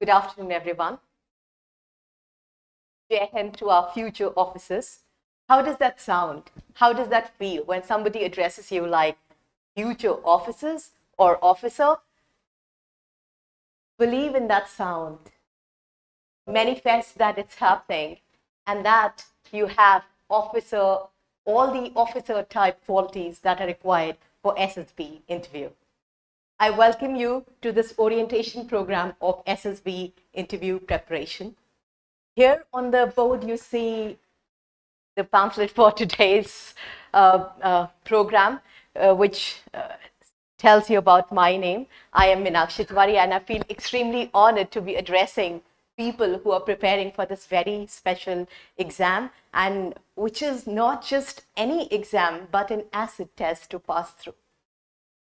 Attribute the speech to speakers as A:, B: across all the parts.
A: Good afternoon, everyone. Jai Hind to our future officers. How does that sound? How does that feel when somebody addresses you like future officers or officer? Believe in that sound. Manifest that it's happening and that you have officer, all the officer type qualities that are required for SSB interview. I welcome you to this orientation program of SSB interview preparation. Here on the board, you see the pamphlet for today's program, which tells you about my name. I am Meenakshi, and I feel extremely honored to be addressing people who are preparing for this very special exam, and which is not just any exam, but an acid test to pass through.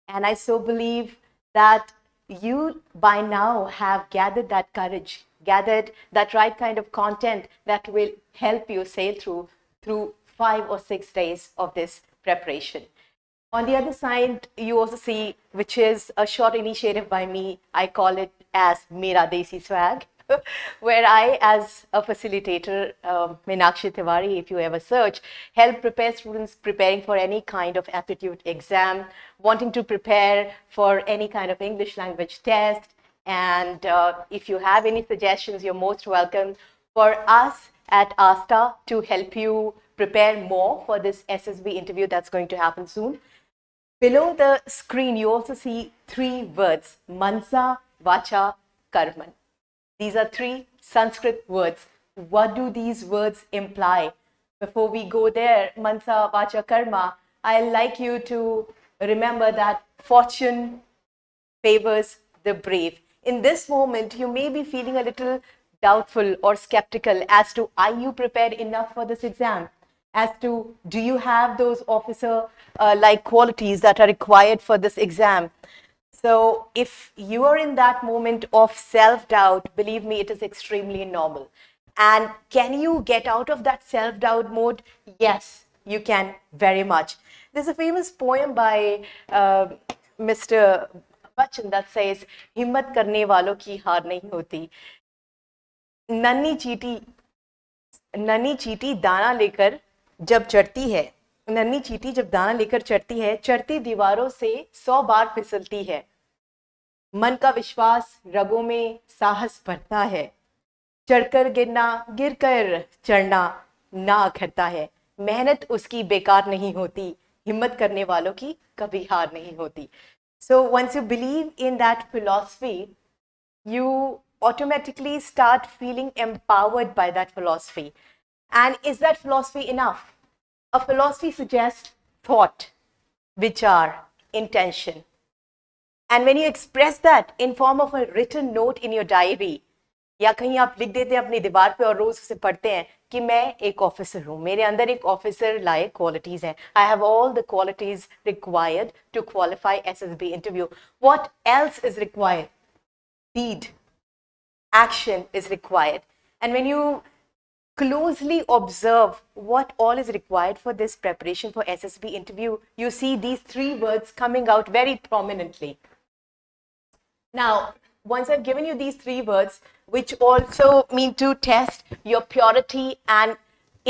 A: And I so believe that you by now have gathered that courage, gathered that right kind of content that will help you sail through 5 or 6 days of this preparation. On the other side, you also see, which is a short initiative by me. I call it as Mera Desi Swag, where I, as a facilitator, Meenakshi Tiwari, if you ever search, help prepare students preparing for any kind of aptitude exam, wanting to prepare for any kind of English language test. And if you have any suggestions, you're most welcome for us at Asta to help you prepare more for this SSB interview that's going to happen soon. Below the screen, you also see 3 words, Mansa, Vacha, Karman. These are 3 Sanskrit words. What do these words imply? Before we go there, Mansa, Vacha, Karma, I'd like you to remember that fortune favors the brave. In this moment, you may be feeling a little doubtful or skeptical as to, are you prepared enough for this exam? As to, do you have those officer-like qualities that are required for this exam? So if you are in that moment of self-doubt, believe me, it is extremely normal. And can you get out of that self-doubt mode? Yes, you can very much. There's a famous poem by Mr. Vacha that says, "Himmat karne walon ki haar nahi hoti." नन्ही चींटी दाना लेकर जब चढ़ती है, नन्ही चींटी जब दाना लेकर चढ़ती है, चढ़ती दीवारों से 100 बार फिसलती है। मन का विश्वास रगों में साहस भरता है, चढ़कर गिरना, गिरकर चढ़ना ना अखरता है। मेहनत उसकी बेकार नहीं होती, हिम्मत करने वालों की कभी हार नहीं होती. So once you believe in that philosophy, you automatically start feeling empowered by that philosophy. And is that philosophy enough? A philosophy suggests thought, vichar, intention. And when you express that in form of a written note in your diary, या कहीं आप लिख देते हैं अपनी दीवार पे और रोज उसे पढ़ते हैं कि मैं एक ऑफिसर हूँ, मेरे अंदर एक ऑफिसर लायक क्वालिटीज हैं, I have all the qualities required to qualify SSB interview. What else is required? Deed, action is required. And when you closely observe what all is required for this preparation for SSB interview, you see these 3 words coming out very prominently. Now, once I've given you these 3 words, which also mean to test your purity and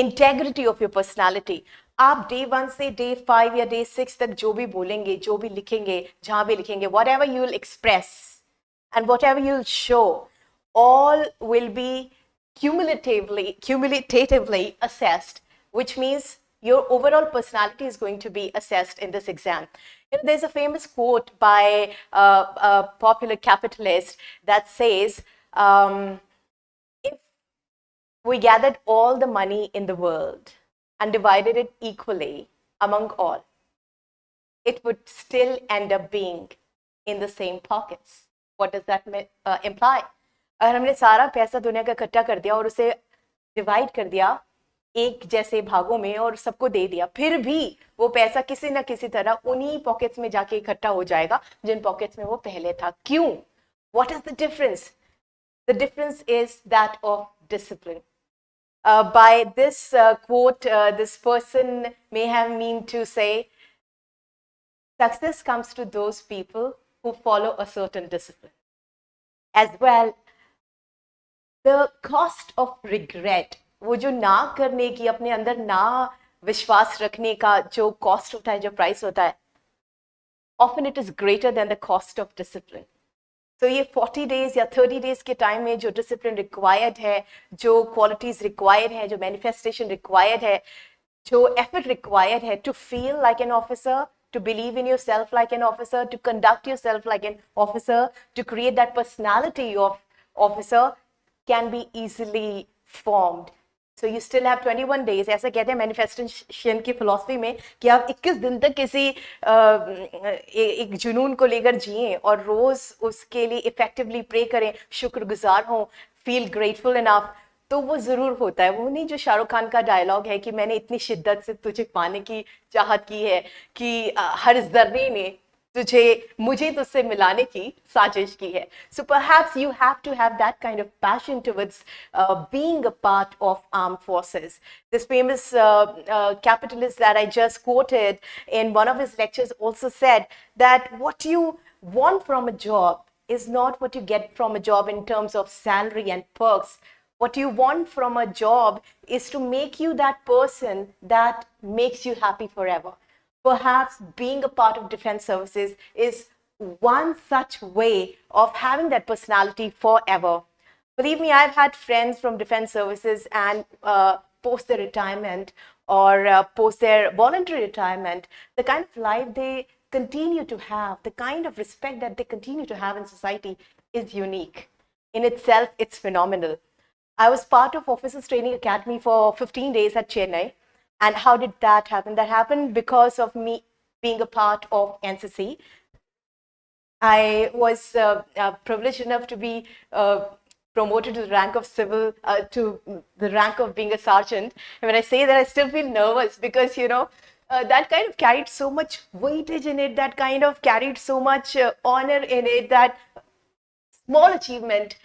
A: integrity of your personality, आप day 1 से day 5 या day 6 तक जो भी बोलेंगे, जो भी लिखेंगे, जहाँ भी लिखेंगे, whatever you will express and whatever you'll show, all will be cumulatively assessed, which means your overall personality is going to be assessed in this exam. You know, there's a famous quote by a popular capitalist that says, if we gathered all the money in the world and divided it equally among all, it would still end up being in the same pockets. What does that imply? अगर हमने सारा पैसा दुनिया का इकट्ठा कर दिया और उसे डिवाइड कर दिया एक जैसे भागों में और सबको दे दिया, फिर भी वो पैसा किसी ना किसी तरह उन्हीं पॉकेट्स में जाके इकट्ठा हो जाएगा जिन पॉकेट्स में वो पहले था. क्यों? What is the difference? The difference is that of discipline. By this quote, this person may have mean to say, success comes to those people who follow a certain discipline. As well, The cost of regret, वो जो ना करने की, अपने अंदर ना विश्वास रखने का जो कॉस्ट होता है, जो प्राइस होता है, often it is greater than the cost of discipline. तो ये 40 days या 30 days के टाइम में जो डिसिप्लिन रिक्वायर्ड है, जो क्वालिटीज रिक्वायर्ड है, जो मैनिफेस्टेशन रिक्वायर्ड है, जो एफर्ट रिक्वायर्ड है to feel like an officer, to believe in yourself like an officer, to conduct yourself like an officer, to create that personality of officer, can be easily formed. So you still have 21 days. ऐसा कहते हैं manifestation की philosophy में कि आप 21 दिन तक किसी एक जुनून को लेकर जिएं और रोज उसके लिए इफेक्टिवली प्रे करें, शुक्रगुजार हों, फील ग्रेटफुल इनफ, तो वो जरूर होता है. वो नहीं जो शाहरुख खान का डायलॉग है कि मैंने इतनी शिद्दत से तुझे पाने की चाहत की है कि हर जर्रे ने मुझे तुझसे मिलाने की साजिश की है. So perhaps you have to have that kind of passion towards being a part of armed forces. This famous capitalist that I just quoted in one of his lectures also said that what you want from a job is not what you get from a job in terms of salary and perks. What you want from a job is to make you that person that makes you happy forever. Perhaps being a part of defense services is one such way of having that personality forever. Believe me, I've had friends from defense services and post their retirement or post their voluntary retirement, the kind of life they continue to have, the kind of respect that they continue to have in society is unique. In itself, it's phenomenal. I was part of Officers Training Academy for 15 days at Chennai. And how did that happen? That happened because of me being a part of NCC. I was privileged enough to be promoted to the rank of to the rank of being a sergeant. And when I say that, I still feel nervous because, that kind of carried so much weightage in it, that kind of carried so much honor in it, that small achievement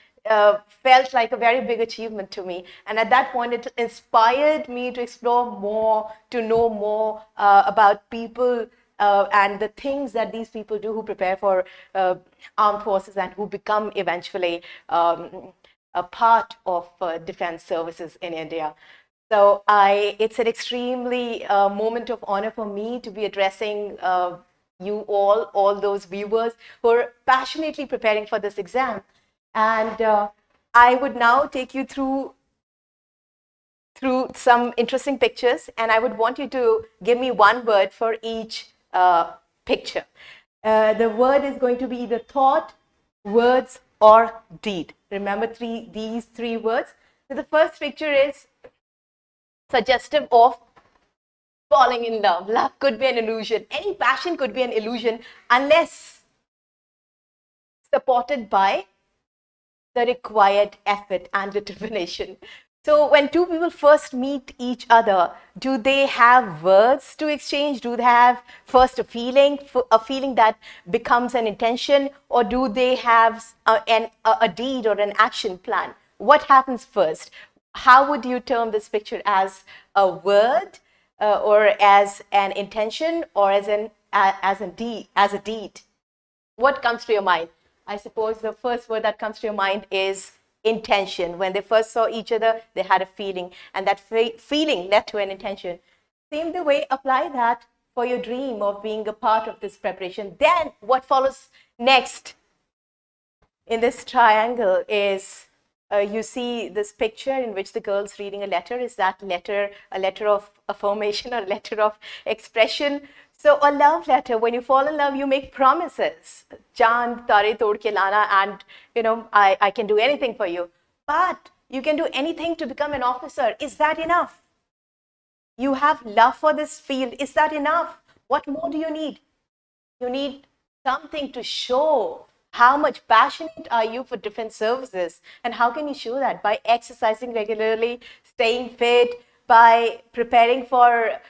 A: felt like a very big achievement to me. And at that point, it inspired me to explore more, to know more about people and the things that these people do who prepare for armed forces and who become eventually a part of defense services in India. So it's an extremely moment of honor for me to be addressing you all those viewers who are passionately preparing for this exam. And I would now take you through some interesting pictures, and I would want you to give me one word for each picture. The word is going to be either thought, words, or deed. Remember these three words. So the first picture is suggestive of falling in love. Love could be an illusion. Any passion could be an illusion unless supported by the required effort and determination. So when two people first meet each other, do they have words to exchange? Do they have first a feeling that becomes an intention, or do they have a deed or an action plan? What happens first? How would you term this picture, as a word or as an intention or as a deed? What comes to your mind? I suppose the first word that comes to your mind is intention. When they first saw each other, they had a feeling, and that feeling led to an intention. Same the way, apply that for your dream of being a part of this preparation. Then what follows next in this triangle is you see this picture in which the girl's reading a letter. Is that letter a letter of affirmation or a letter of expression? So a love letter, when you fall in love, you make promises. Chand tare tod ke lana, and I can do anything for you. But you can do anything to become an officer. Is that enough? You have love for this field. Is that enough? What more do you need? You need something to show how much passionate are you for defense services. And how can you show that? By exercising regularly, staying fit, by preparing for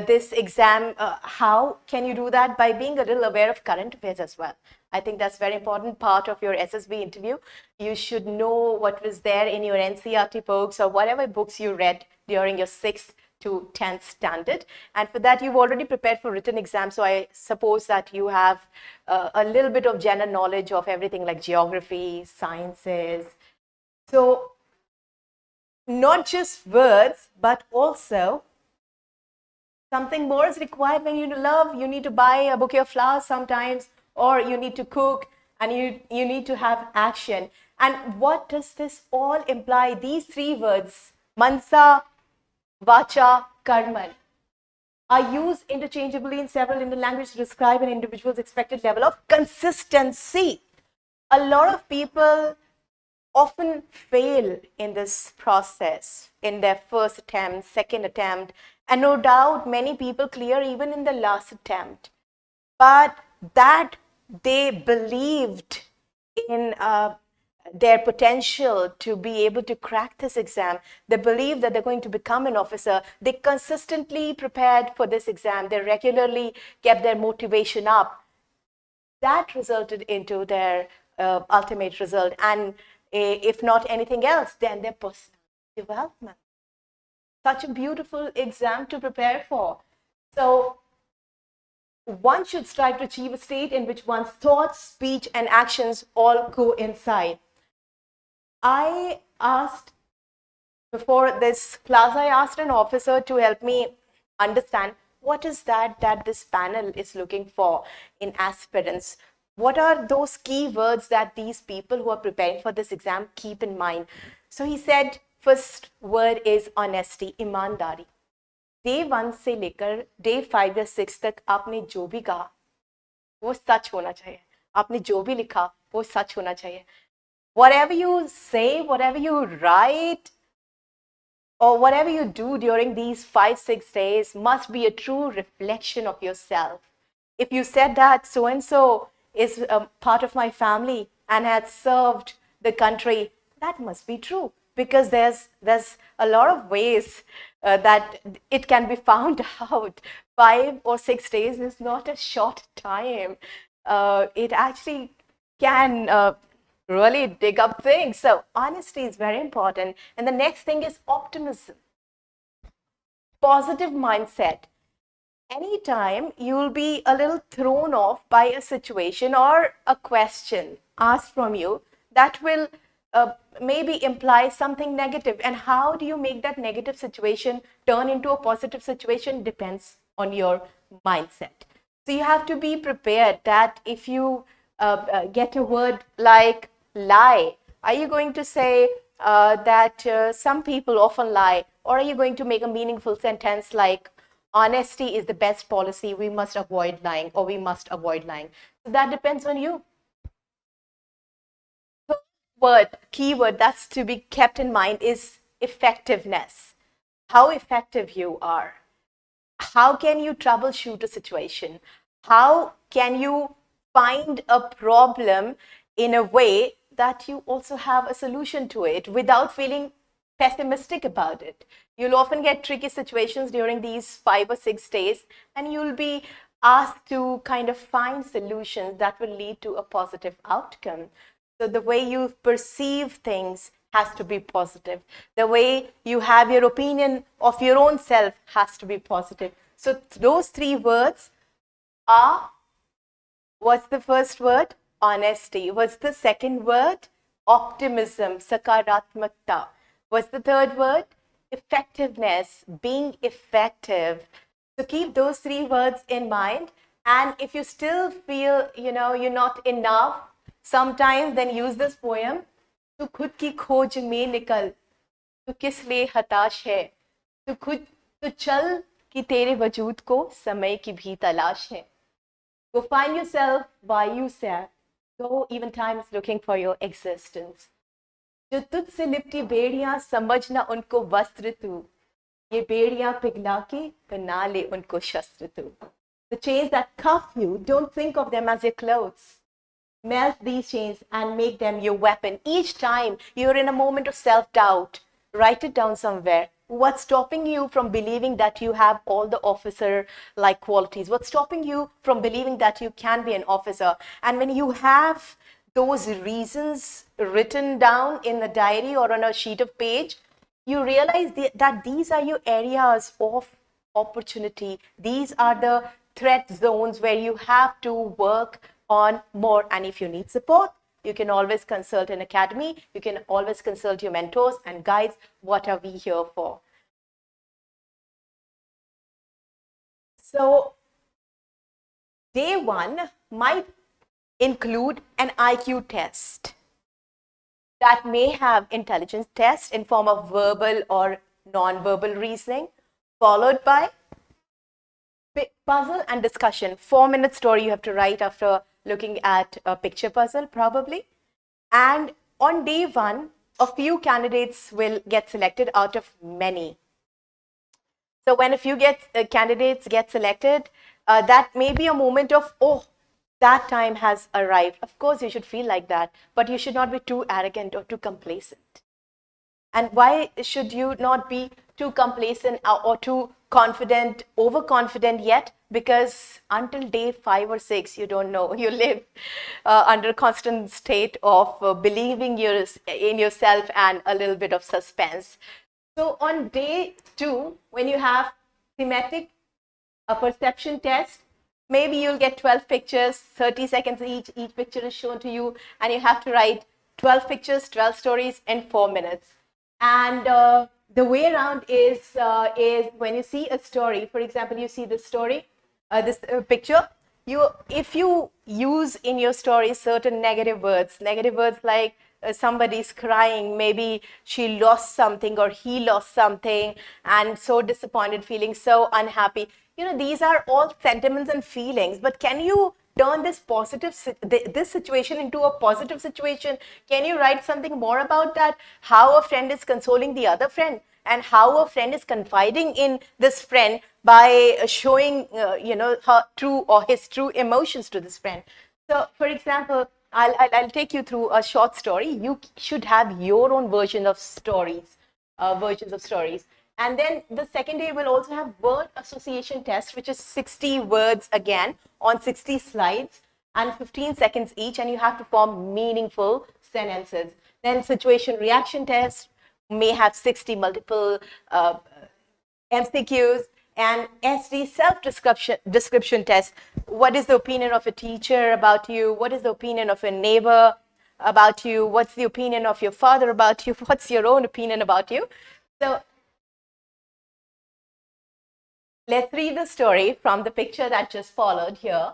A: this exam. How can you do that? By being a little aware of current affairs as well. I think that's a very important part of your SSB interview. You should know what was there in your NCERT books or whatever books you read during your 6th to 10th standard. And for that, you've already prepared for written exams. So I suppose that you have a little bit of general knowledge of everything like geography, sciences. So not just words, but also something more is required. When you love, you need to buy a bouquet of flowers sometimes, or you need to cook, and you need to have action. And what does this all imply? These three words, mansa, vacha, karman, are used interchangeably in several Indian languages to describe an individual's expected level of consistency. A lot of people often fail in this process in their first attempt, second attempt, and no doubt many people clear even in the last attempt. But that they believed in their potential to be able to crack this exam, they believe that they're going to become an officer, they consistently prepared for this exam, they regularly kept their motivation up. That resulted into their ultimate result, and if not anything else, then their personal development. Such a beautiful exam to prepare for. So one should strive to achieve a state in which one's thoughts, speech, and actions all coincide. I asked, before this class, I asked an officer to help me understand what is that this panel is looking for in aspirants. What are those key words that these people who are preparing for this exam keep in mind? So he said, first word is honesty, ईमानदारी. Day 1 से लेकर day 5 या 6 तक आपने जो भी कहा वो सच होना चाहिए. आपने जो भी लिखा वो सच होना चाहिए. Whatever you say, whatever you write, or whatever you do during these 5-6 days must be a true reflection of yourself. If you said that so and so is a part of my family and had served the country, that must be true, because there's a lot of ways that it can be found out. 5 or 6 days is not a short time. It actually can really dig up things. So honesty is very important. And the next thing is optimism, positive mindset. Anytime you'll be a little thrown off by a situation or a question asked from you that will maybe imply something negative, and how do you make that negative situation turn into a positive situation depends on your mindset. So you have to be prepared that if you get a word like lie, are you going to say that some people often lie, or are you going to make a meaningful sentence like honesty is the best policy, we must avoid lying, or we must avoid lying? So that depends on you. Word, keyword that's to be kept in mind is effectiveness. How effective you are. How can you troubleshoot a situation? How can you find a problem in a way that you also have a solution to it without feeling pessimistic about it? You'll often get tricky situations during these 5 or 6 days, and you'll be asked to kind of find solutions that will lead to a positive outcome. So the way you perceive things has to be positive. The way you have your opinion of your own self has to be positive. So those 3 words are, what's the first word? Honesty. What's the second word? Optimism, sakaratmakta. What's the third word? Effectiveness, being effective. So keep those 3 words in mind. And if you still feel, you're not enough, sometimes then use this poem. तू खुद की खोज में निकल, तू किस लिए हताश है, तू चल कि तेरे वजूद को समय की भी तलाश है. Go find yourself by yourself. Go even times looking for your existence. जो तुझसे लिपटी बेड़ियां समझना उनको वस्त्र तू, ये बेड़ियां पिघला के बना ले उनको शस्त्र तू. The chains that cuff you, don't think of them as your clothes. Melt these chains and make them your weapon. Each time you're in a moment of self-doubt, write it down somewhere. What's stopping you from believing that you have all the officer-like qualities? What's stopping you from believing that you can be an officer? And when you have those reasons written down in a diary or on a sheet of page, you realize that these are your areas of opportunity. These are the threat zones where you have to work on more. And if you need support, You can always consult an academy. You can always consult your mentors and guides. What are we here for? So day one might include an IQ test that may have intelligence test in form of verbal or non-verbal reasoning, followed by puzzle and discussion. 4-minute story you have to write after looking at a picture puzzle probably. And on day one, a few candidates will get selected out of many. So when a few candidates get selected, that may be a moment of, oh, that time has arrived. Of course, you should feel like that, but you should not be too arrogant or too complacent. And why should you not be too complacent or too confident, overconfident yet? Because until day 5 or 6, you don't know. You live under a constant state of believing in yourself and a little bit of suspense. So on day 2, when you have thematic, a perception test, maybe you'll get 12 pictures, 30 seconds each. Each picture is shown to you, and you have to write 12 pictures, 12 stories in 4 minutes. And the way around is when you see a story, for example, you see this story, this picture, if you use in your story certain negative words like somebody's crying, maybe she lost something or he lost something and so disappointed, feeling so unhappy. These are all sentiments and feelings, but can you turn this situation into a positive situation? Can you write something more about that? How a friend is consoling the other friend, and how a friend is confiding in this friend by showing, her true or his true emotions to this friend. So, for example, I'll take you through a short story. You should have your own version of stories, versions of stories. And then the second day will also have word association test, which is 60 words again on 60 slides and 15 seconds each, and you have to form meaningful sentences. Then situation reaction test may have 60 multiple MCQs, and SD self-description test. What is the opinion of a teacher about you? What is the opinion of a neighbor about you? What's the opinion of your father about you? What's your own opinion about you? So let's read the story from the picture that just followed here.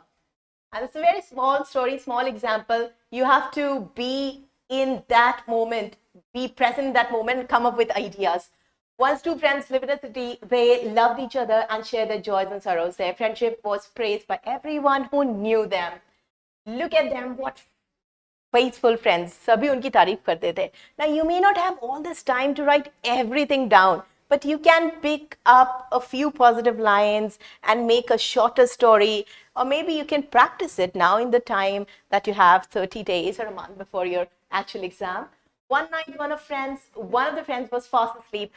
A: And it's a very small story, small example. You have to be in that moment, be present in that moment, and come up with ideas. Once two friends lived in a city, they loved each other and shared their joys and sorrows. Their friendship was praised by everyone who knew them. Look at them, what faithful friends. Sabhi unki tareef karte the. Now, you may not have all this time to write everything down, but you can pick up a few positive lines and make a shorter story, or maybe you can practice it now in the time that you have 30 days or a month before your actual exam. One night, one of the friends was fast asleep.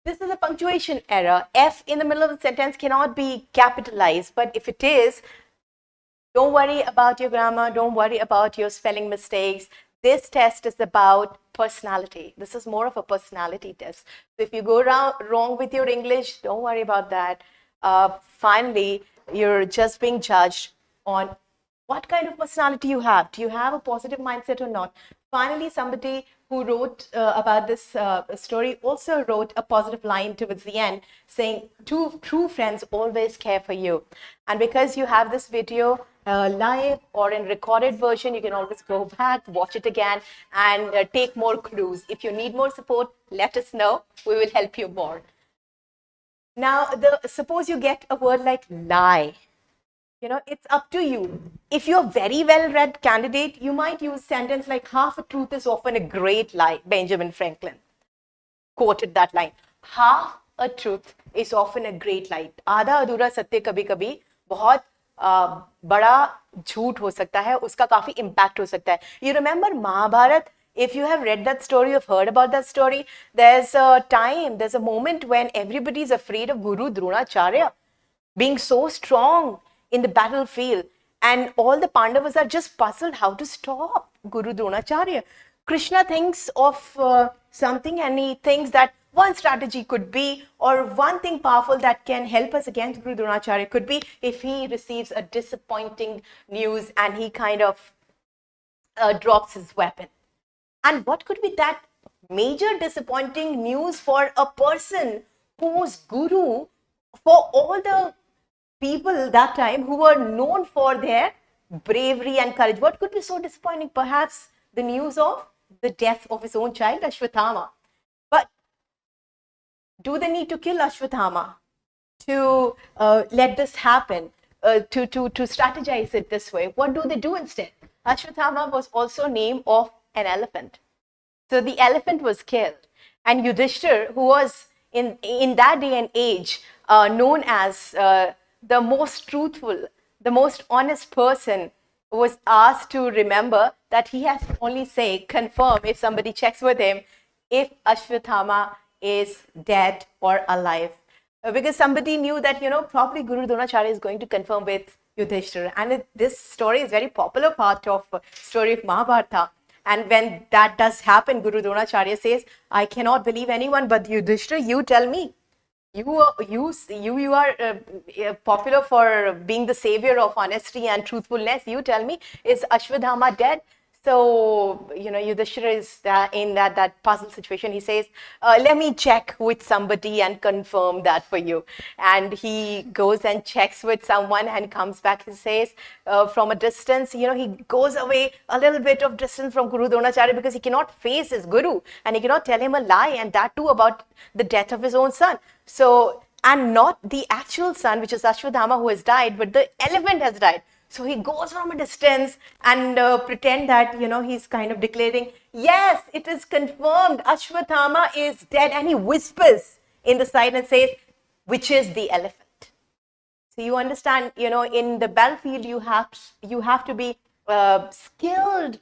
A: This is a punctuation error. F in the middle of the sentence cannot be capitalized, but if it is, don't worry about your grammar, don't worry about your spelling mistakes. This test is about personality. This is more of a personality test. So if you go wrong with your English, don't worry about that. Finally, you're just being judged on what kind of personality you have. Do you have a positive mindset or not? Finally, somebody who wrote about this story also wrote a positive line towards the end saying, two true friends always care for you. And because you have this video live or in recorded version, you can always go back, watch it again, and take more clues. If you need more support, let us know. We will help you more. Now, suppose you get a word like lie. It's up to you. If you're a very well-read candidate, you might use a sentence like, half a truth is often a great lie. Benjamin Franklin quoted that line. Half a truth is often a great lie. आधा अधूरा सत्य कभी-कभी बहुत बड़ा झूठ हो सकता है, उसका काफी impact हो सकता है. You remember Mahabharat? If you have read that story, you've heard about that story, there's a moment when everybody is afraid of Guru Dronacharya being so strong in the battlefield, and all the Pandavas are just puzzled how to stop Guru Dronacharya. Krishna thinks of something, and he thinks that one strategy could be, or one thing powerful that can help us against Guru Dronacharya could be if he receives a disappointing news and he kind of drops his weapon. And what could be that major disappointing news for a person whose guru, for all the people that time who were known for their bravery and courage, what could be so disappointing? Perhaps the news of the death of his own child, Ashwathama. But do they need to kill Ashwathama to let this happen, to strategize it this way? What do they do instead? Ashwathama was also name of an elephant. So the elephant was killed. And Yudhishthir, who was in that day and age known as the most truthful, the most honest person, was asked to remember that he has to only say, confirm if somebody checks with him, if Ashwathama is dead or alive. Because somebody knew that, probably Guru Dronacharya is going to confirm with Yudhishthira. And this story is very popular part of story of Mahabharata. And when that does happen, Guru Dronacharya says, I cannot believe anyone but Yudhishthira. You tell me. You are popular for being the savior of honesty and truthfulness. You tell me, is Ashwadhama dead? So, Yudhishthira is in that puzzle situation. He says, let me check with somebody and confirm that for you. And he goes and checks with someone and comes back and says, from a distance, he goes away a little bit of distance from Guru Dronacharya because he cannot face his guru and he cannot tell him a lie, and that too about the death of his own son. So, and not the actual son, which is Ashwadhama, who has died, but the elephant has died. So he goes from a distance and pretend that, he's kind of declaring, yes, it is confirmed, Ashwathama is dead. And he whispers in the side and says, which is the elephant. So you understand, in the battlefield, you have to be skilled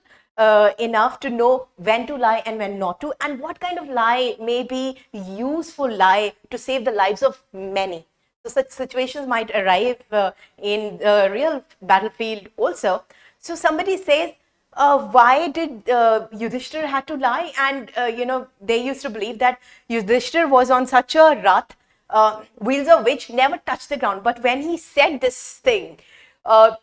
A: enough to know when to lie and when not to, and what kind of lie may be useful lie to save the lives of many. So such situations might arrive in the real battlefield also. So somebody says, why did Yudhishthira had to lie? And, they used to believe that Yudhishthira was on such a rath, wheels of which never touched the ground. But when he said this thing,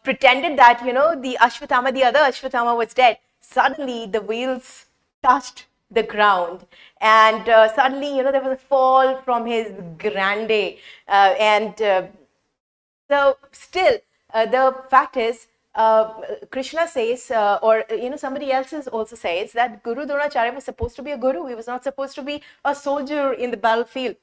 A: pretended that, the Ashwathama, the other Ashwathama was dead, suddenly the wheels touched the ground, and suddenly, there was a fall from his grande, so still, the fact is, Krishna says, or somebody else also says that Guru Dronacharya was supposed to be a guru. He was not supposed to be a soldier in the battlefield.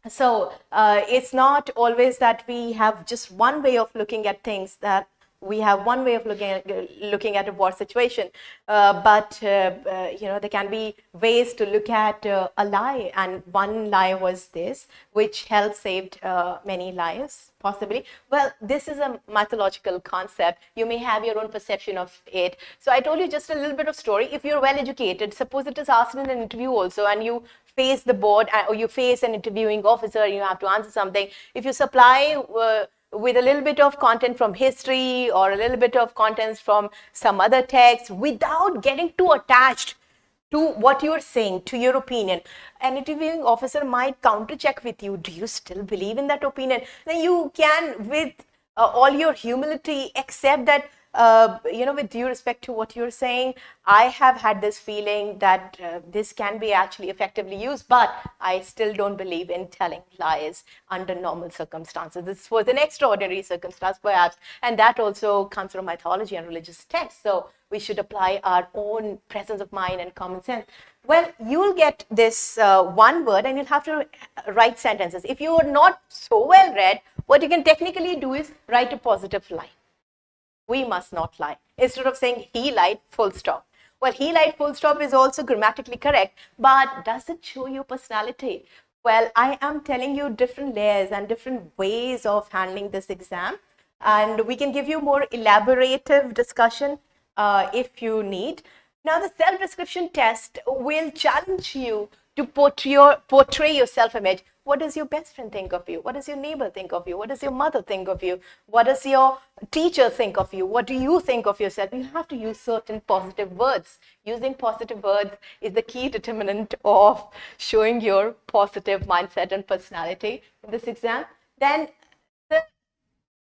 A: So it's not always that we have just one way of looking at things, that we have one way of looking at a war situation, but there can be ways to look at a lie, and one lie was this, which helped saved many lives, possibly. Well, this is a mythological concept. You may have your own perception of it. So I told you just a little bit of story. If you're well educated, suppose it is asked in an interview also, and you face the board, or you face an interviewing officer, and you have to answer something. If you supply with a little bit of content from history or a little bit of contents from some other text without getting too attached to what you're saying, to your opinion, an interviewing officer might counter check with you. Do you still believe in that opinion? Then you can, with all your humility, accept that, with due respect to what you're saying, I have had this feeling that this can be actually effectively used, but I still don't believe in telling lies under normal circumstances. This was an extraordinary circumstance, perhaps, and that also comes from mythology and religious texts. So we should apply our own presence of mind and common sense. Well, you'll get this one word, and you'll have to write sentences. If you are not so well read, what you can technically do is write a positive line. We must not lie. Instead of saying he lied, full stop. Well, he lied, full stop is also grammatically correct, but does it show your personality? Well, I am telling you different layers and different ways of handling this exam, and we can give you more elaborative discussion if you need. Now, the self-description test will challenge you to portray your self-image. What does your best friend think of you? What does your neighbor think of you? What does your mother think of you? What does your teacher think of you? What do you think of yourself? You have to use certain positive words. Using positive words is the key determinant of showing your positive mindset and personality in this exam. Then the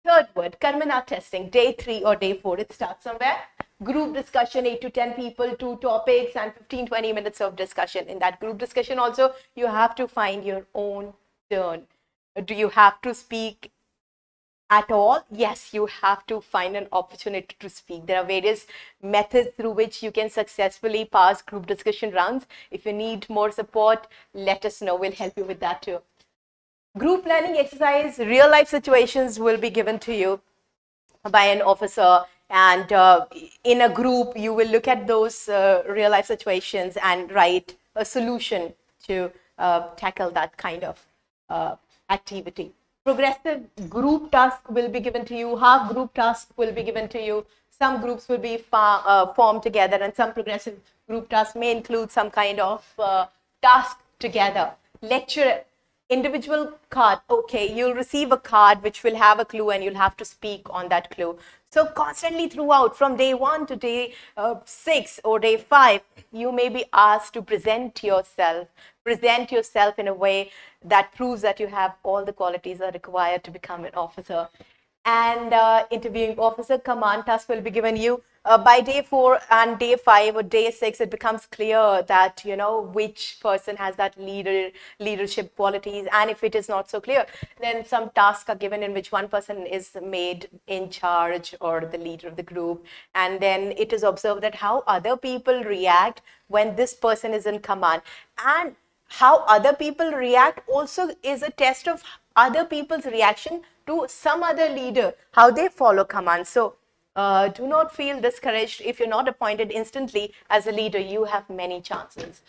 A: third word, Karmana testing, day 3 or day 4, it starts somewhere. group discussion, 8 to 10 people, 2 topics, and 15-20 minutes of discussion. In that group discussion also, you have to find your own turn. Do you have to speak at all? Yes, you have to find an opportunity to speak. There are various methods through which you can successfully pass group discussion rounds. If you need more support, let us know. We'll help you with that too. Group planning exercise, real life situations will be given to you by an officer, and in a group you will look at those real life situations and write a solution to tackle that kind of activity. Progressive group task will be given to you, half group task will be given to you. Some groups will be formed together, and some progressive group tasks may include some kind of task together. Lecture, individual card. Okay, you'll receive a card which will have a clue and you'll have to speak on that clue. So constantly throughout, from day 1 to day 6 or day 5, you may be asked to present yourself in a way that proves that you have all the qualities that are required to become an officer. And interviewing officer, command task will be given you. By day 4 and day 5 or day 6, it becomes clear that, you know, which person has that leadership qualities. And if it is not so clear, then some tasks are given in which one person is made in charge or the leader of the group. And then it is observed that how other people react when this person is in command. And how other people react also is a test of other people's reaction to some other leader, how they follow commands. So do not feel discouraged. If you're not appointed instantly as a leader, you have many chances.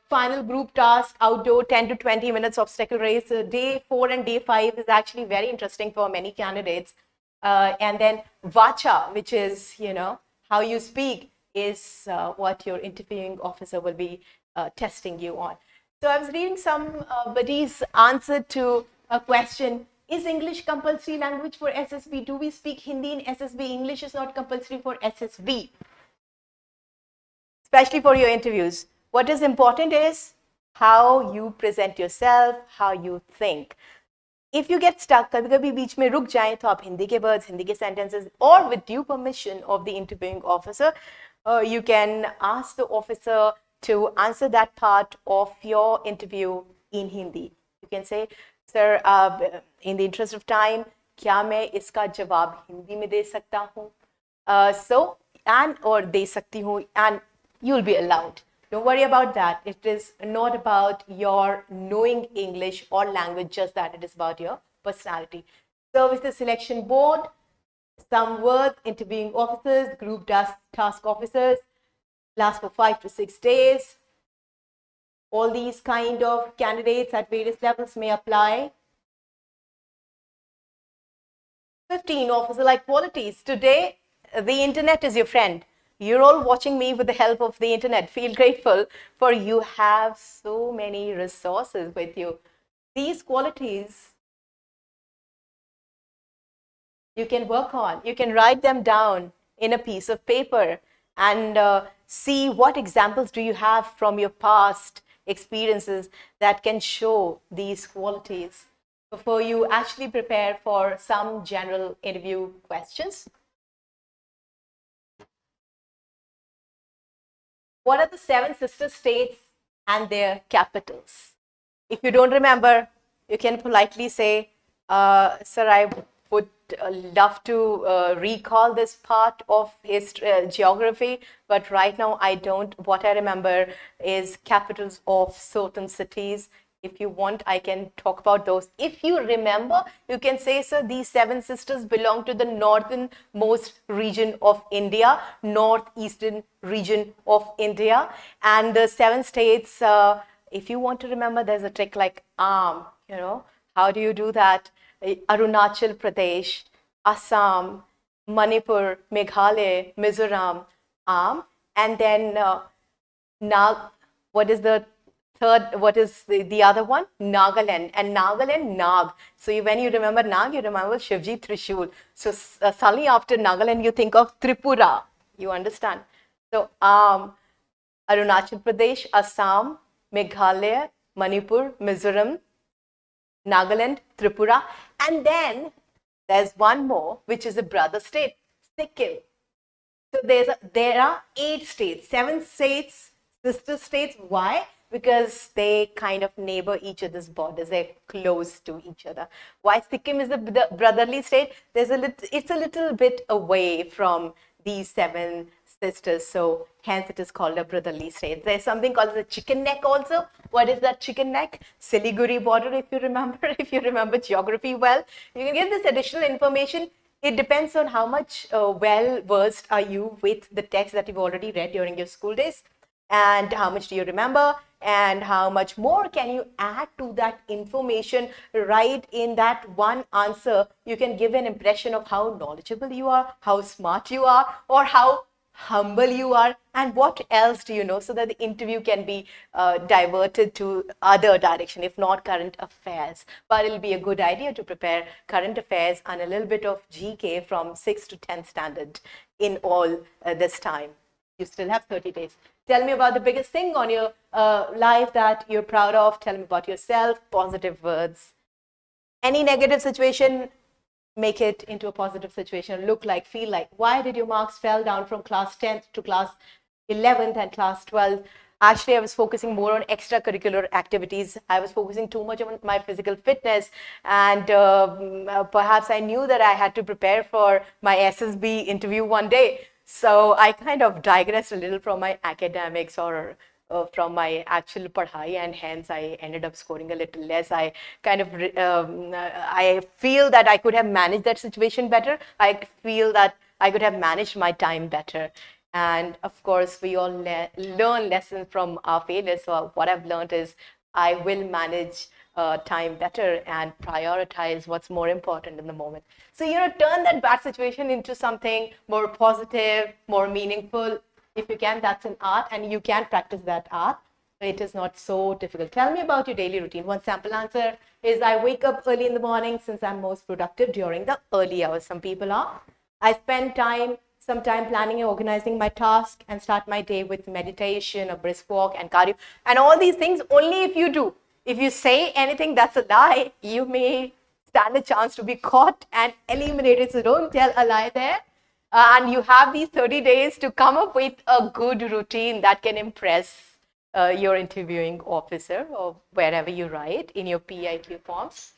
A: Final group task, outdoor, 10 to 20 minutes obstacle race. Day 4 and day 5 is actually very interesting for many candidates. And then Vacha, which is, you know, how you speak, is what your interviewing officer will be testing you on. So I was reading somebody's answer to a question. Is English compulsory language for SSB? Do we speak Hindi in SSB? English is not compulsory for SSB, especially for your interviews. What is important is how you present yourself, how you think. If you get stuck, कभी-कभी बीच में रुक जाएं, तो आप हिंदी के words, Hindi के sentences, or with due permission of the interviewing officer, you can ask the officer to answer that part of your interview in Hindi. You can say, sir, in the interest of time, क्या मैं इसका जवाब हिंदी में दे सकता हूँ? So, and or दे सकती हूँ, and you'll be allowed. Don't worry about that. It is not about your knowing English or language, just that it is about your personality. Services selection board, some words, interviewing officers, group task officers, last for 5 to 6 days. All these kind of candidates at various levels may apply. 15 officer-like qualities. Today, the internet is your friend. You're all watching me with the help of the internet. Feel grateful, for you have so many resources with you. These qualities you can work on. You can write them down in a piece of paper and see what examples do you have from your past experiences that can show these qualities before you actually prepare for some general interview questions. What are the 7 sister states and their capitals? If you don't remember, you can politely say, sir, I would love to recall this part of history, geography, but right now I don't. What I remember is capitals of certain cities. If you want, I can talk about those. If you remember, you can say, sir, these 7 sisters belong to the northernmost region of India, northeastern region of India. And the 7 states, if you want to remember, there's a trick like arm, you know. How do you do that? Arunachal Pradesh, Assam, Manipur, Meghalaya, Mizoram, arm. And then what is the third, what is the other one? Nagaland. And Nagaland, Nag. So when you remember Nag, you remember Shivji Trishul. So suddenly after Nagaland, you think of Tripura. You understand? So Arunachal Pradesh, Assam, Meghalaya, Manipur, Mizoram, Nagaland, Tripura. And then there's one more, which is a brother state, Sikkim. So there are 8 states, 7 states, sister states. Why? Because they kind of neighbor each other's borders. They're close to each other. Why Sikkim is the brotherly state? It's a little bit away from these 7 sisters. So hence it is called a brotherly state. There's something called the chicken neck also. What is that chicken neck? Siliguri border, if you remember, if you remember geography well. You can get this additional information. It depends on how much well versed are you with the text that you've already read during your school days, and how much do you remember, and how much more can you add to that information right in that one answer. You can give an impression of how knowledgeable you are, how smart you are, or how humble you are, and what else do you know, so that the interview can be diverted to other direction, if not current affairs. But it'll be a good idea to prepare current affairs and a little bit of GK from 6th to 10th standard in all this time. You still have 30 days. Tell me about the biggest thing on your life that you're proud of. Tell me about yourself, positive words. Any negative situation, make it into a positive situation. Look like, feel like. Why did your marks fell down from class 10th to class 11th and class 12th? Actually, I was focusing more on extracurricular activities. I was focusing too much on my physical fitness, and perhaps I knew that I had to prepare for my SSB interview one day. So I kind of digressed a little from my academics or from my actual padhai, and hence I ended up scoring a little less. I kind of, I feel that I could have managed that situation better. I feel that I could have managed my time better. And of course, we all learn lessons from our failures. So what I've learned is I will manage time better and prioritize what's more important in the moment. So, turn that bad situation into something more positive, more meaningful. If you can, that's an art, and you can practice that art. It is not so difficult. Tell me about your daily routine. One sample answer is I wake up early in the morning, since I'm most productive during the early hours. Some people are. I spend some time planning and organizing my task, and start my day with meditation, a brisk walk, and cardio. And all these things only if you do. If you say anything that's a lie, you may stand a chance to be caught and eliminated. So don't tell a lie there. And you have these 30 days to come up with a good routine that can impress your interviewing officer, or wherever you write in your PIQ forms.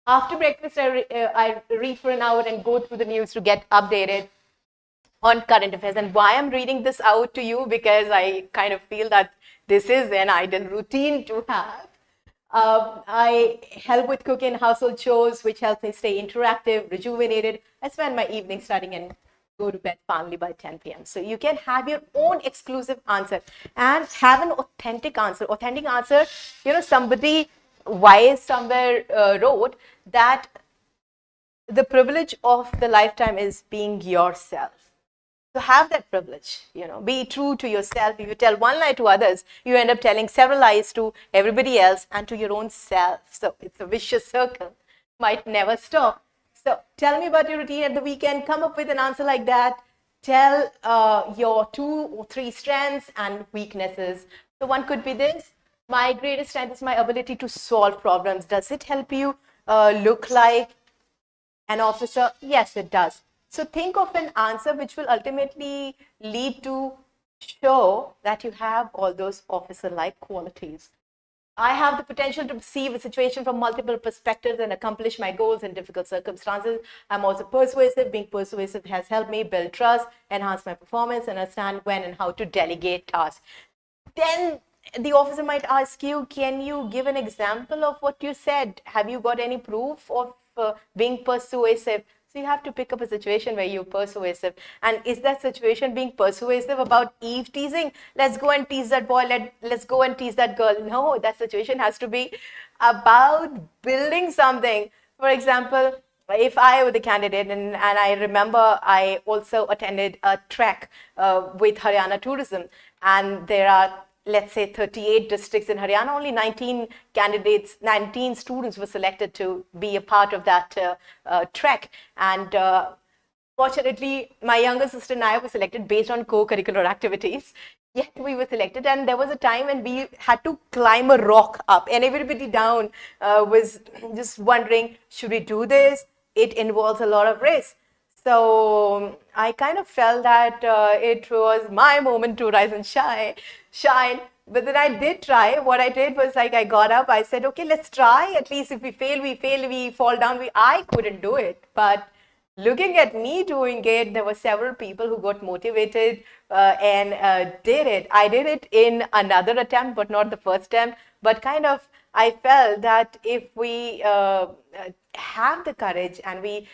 A: After breakfast, I read for an hour and go through the news to get updated on current affairs. And why I'm reading this out to you, because I kind of feel that this is an ideal routine to have. I help with cooking, household chores, which helps me stay interactive, rejuvenated. I spend my evening studying and go to bed finally by 10 p.m. So you can have your own exclusive answer and have an authentic answer. Authentic answer, somebody wise somewhere wrote that the privilege of the lifetime is being yourself. So have that privilege, be true to yourself. If you tell one lie to others, you end up telling several lies to everybody else and to your own self. So it's a vicious circle, might never stop. So tell me about your routine at the weekend. Come up with an answer like that. Tell your 2 or 3 strengths and weaknesses. So one could be this: my greatest strength is my ability to solve problems. Does it help you look like an officer? Yes, it does. So think of an answer which will ultimately lead to show that you have all those officer-like qualities. I have the potential to perceive a situation from multiple perspectives and accomplish my goals in difficult circumstances. I'm also persuasive. Being persuasive has helped me build trust, enhance my performance, and understand when and how to delegate tasks. Then the officer might ask you, can you give an example of what you said? Have you got any proof of being persuasive? So you have to pick up a situation where you're persuasive. And is that situation being persuasive about Eve teasing? Let's go and tease that boy. Let's go and tease that girl. No, that situation has to be about building something. For example, if I were the candidate, and I remember I also attended a trek with Haryana Tourism, and there are, let's say, 38 districts in Haryana. Only 19 students were selected to be a part of that trek. And fortunately, my younger sister and I were selected based on co-curricular activities. Yet we were selected, and there was a time when we had to climb a rock up, and everybody down was just wondering, should we do this? It involves a lot of risk. So I kind of felt that it was my moment to rise and shine. But then I did try. What I did was like I got up. I said, okay, let's try. At least if we fail, we fail. We fall down. I couldn't do it, but looking at me doing it, there were several people who got motivated and did it. I did it in another attempt, but not the first attempt. But kind of, I felt that if we have the courage and we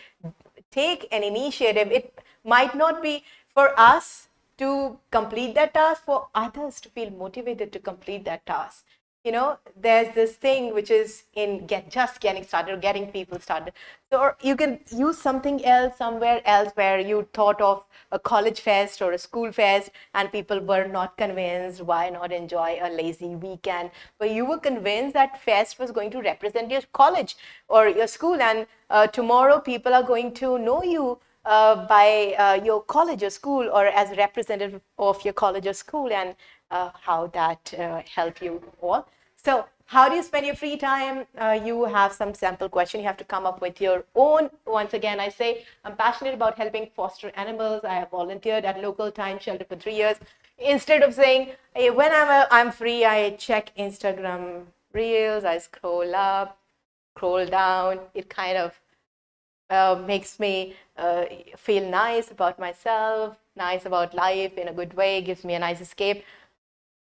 A: take an initiative, it might not be for us to complete that task, for others to feel motivated to complete that task. You know, there's this thing which is in just getting started, or getting people started. So or you can use something else somewhere else where you thought of a college fest or a school fest and people were not convinced. Why not enjoy a lazy weekend? But you were convinced that fest was going to represent your college or your school, and tomorrow people are going to know you by your college or school, or as a representative of your college or school, and how that help you all. So how do you spend your free time? You have some sample question. You have to come up with your own. Once again, I say I'm passionate about helping foster animals. I have volunteered at local time shelter for 3 years. Instead of saying, hey, when I'm free, I check Instagram reels, I scroll up, scroll down. It kind of makes me feel nice about myself, nice about life in a good way, gives me a nice escape.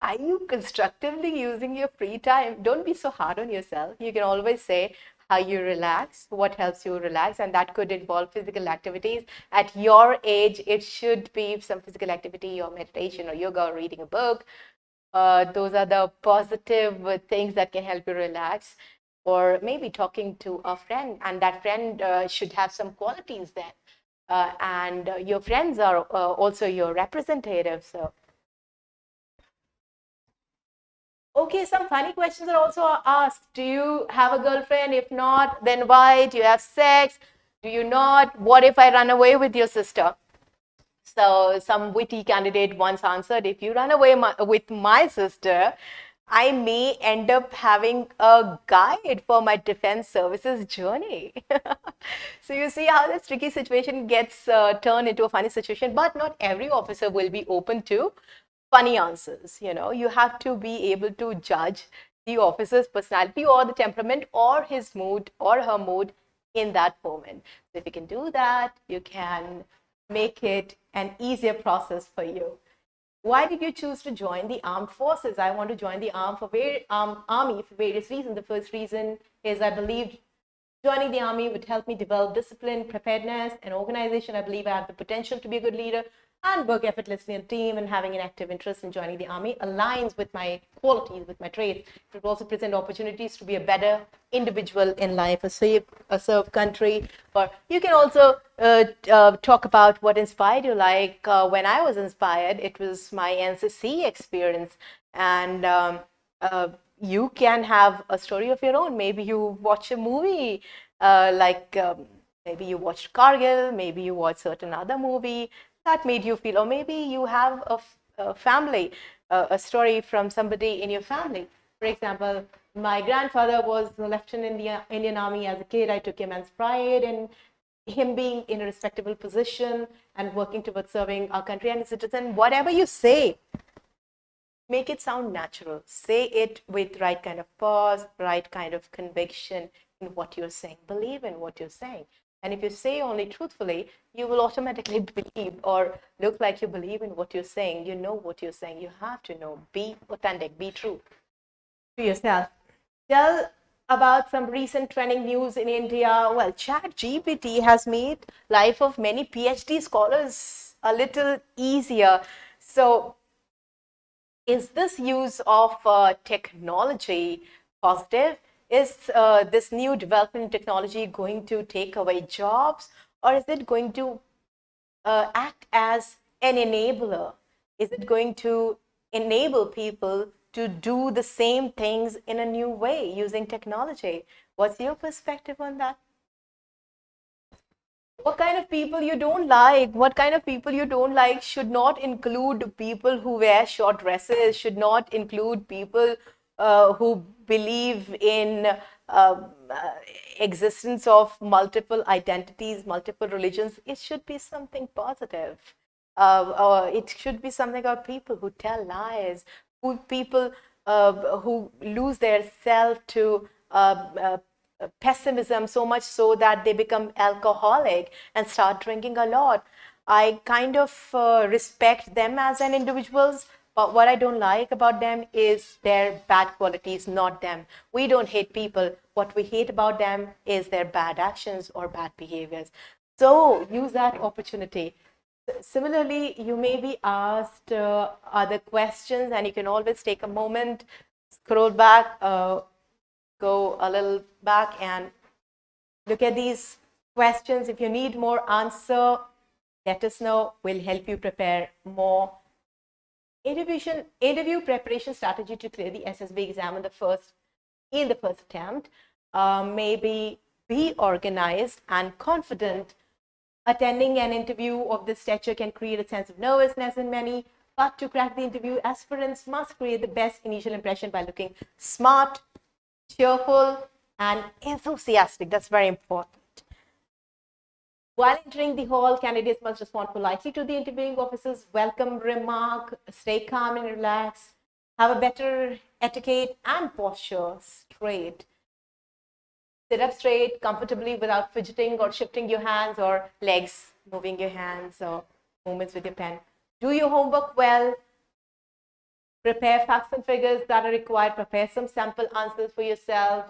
A: Are you constructively using your free time? Don't be so hard on yourself. You can always say how you relax, what helps you relax, and that could involve physical activities. At your age, it should be some physical activity or meditation or yoga or reading a book. Those are the positive things that can help you relax. Or maybe talking to a friend, and that friend should have some qualities then. And your friends are also your representatives. So okay, some funny questions are also asked. Do you have a girlfriend? If not, then why? Do you have sex? Do you not? What if I run away with your sister? So some witty candidate once answered, if you run away with my sister, I may end up having a guide for my defense services journey. So you see how this tricky situation gets turned into a funny situation, but not every officer will be open to funny answers. You know, you have to be able to judge the officer's personality or the temperament or his mood or her mood in that moment. So if you can do that, you can make it an easier process for you. Why did you choose to join the armed forces? I want to join the army for various reasons. The first reason is I believed joining the army would help me develop discipline, preparedness, and organization. I believe I have the potential to be a good leader and work effortlessly in a team, and having an active interest in joining the army aligns with my qualities, with my traits. It would also present opportunities to be a better individual in life, serve country. Or you can also talk about what inspired you. Like when I was inspired, it was my NCC experience. And you can have a story of your own. Maybe you watch a movie maybe you watched Cargill, maybe you watched certain other movie that made you feel, or maybe you have a family, a story from somebody in your family. For example, my grandfather was a lieutenant in the Indian Army as a kid. I took immense pride in him being in a respectable position and working towards serving our country and citizen. Whatever you say, make it sound natural. Say it with right kind of pause, right kind of conviction in what you're saying. Believe in what you're saying. And if you say only truthfully, you will automatically believe or look like you believe in what you're saying. You know what you're saying. You have to know. Be authentic. Be true to yourself. Tell about some recent trending news in India. Well, ChatGPT has made life of many PhD scholars a little easier. So is this use of technology positive? Is this new development in technology going to take away jobs, or is it going to act as an enabler? Is it going to enable people to do the same things in a new way using technology? What's your perspective on that? What kind of people you don't like? What kind of people you don't like should not include people who wear short dresses, should not include people who believe in existence of multiple identities, multiple religions, it should be something positive. It should be something about people who tell lies, people who lose their self to pessimism, so much so that they become alcoholic and start drinking a lot. I kind of respect them as an individuals, but what I don't like about them is their bad qualities, not them. We don't hate people. What we hate about them is their bad actions or bad behaviors. So use that opportunity. Similarly, you may be asked other questions, and you can always take a moment, scroll back, go a little back and look at these questions. If you need more answer, let us know. We'll help you prepare more. Interview preparation strategy to clear the SSB exam in the first attempt. Maybe be organized and confident. Attending an interview of this stature can create a sense of nervousness in many, but to crack the interview, aspirants must create the best initial impression by looking smart, cheerful, and enthusiastic. That's very important. While entering the hall, candidates must respond politely to the interviewing officer's welcome remark, stay calm and relaxed, have a better etiquette and posture straight. Sit up straight, comfortably without fidgeting or shifting your hands or legs, moving your hands or movements with your pen. Do your homework well. Prepare facts and figures that are required. Prepare some sample answers for yourself.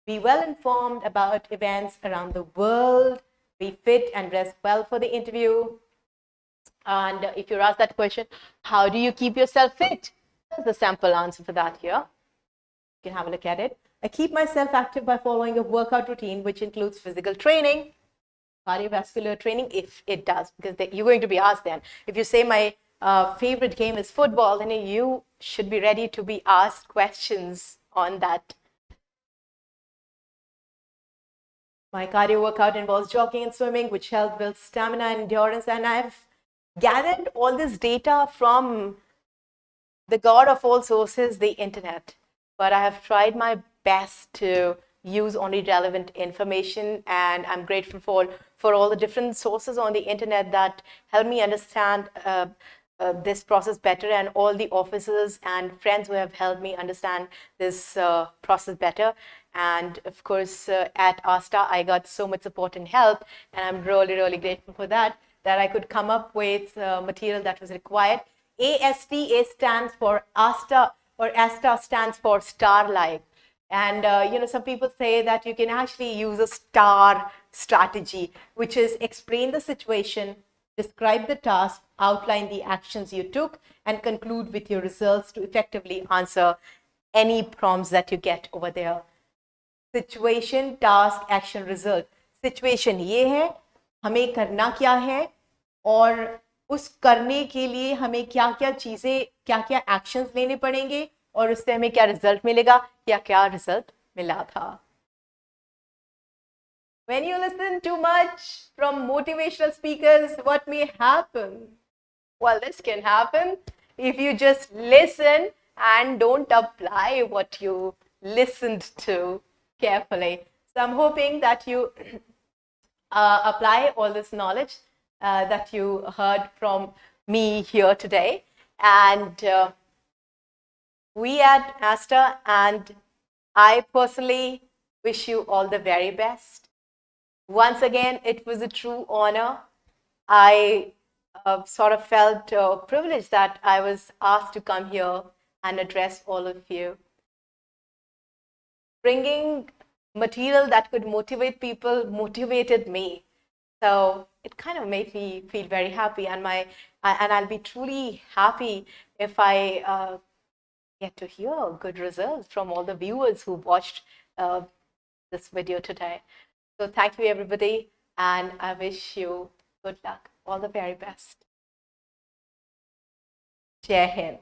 A: Be well informed about events around the world. Be fit and dress well for the interview. And if you're asked that question, how do you keep yourself fit? There's the sample answer for that here. You can have a look at it. I keep myself active by following a workout routine, which includes physical training, cardiovascular training, if it does, because you're going to be asked then. If you say my favorite game is football, then you should be ready to be asked questions on that. My cardio workout involves jogging and swimming, which help build stamina and endurance. And I've gathered all this data from the god of all sources, the internet. But I have tried my best to use only relevant information, and I'm grateful for all the different sources on the internet that help me understand this process better, and all the officers and friends who have helped me understand this process better. And of course, at Asta, I got so much support and help, and I'm really, really grateful for that I could come up with material that was required. ASTA stands for Asta, or Asta stands for Starlight. And some people say that you can actually use a STAR strategy, which is explain the situation, describe the task, outline the actions you took, and conclude with your results to effectively answer any prompts that you get over there. Situation, task, action, result. Situation ये है, हमें करना क्या है, और उस करने के लिए हमें क्या क्या चीजें, क्या क्या एक्शंस लेने पड़ेंगे, और उससे हमें क्या रिजल्ट मिलेगा या क्या रिजल्ट मिला था. When you listen too much from motivational speakers, what may happen? Well, this can happen if you just listen and don't apply what you listened to carefully. So I'm hoping that you apply all this knowledge that you heard from me here today. And we at Asta and I personally wish you all the very best. Once again, it was a true honor. I sort of felt privileged that I was asked to come here and address all of you. Bringing material that could motivate people motivated me. So it kind of made me feel very happy, and I'll be truly happy if I get to hear good results from all the viewers who watched this video today. So thank you, everybody, and I wish you good luck. All the very best. Jai Hind.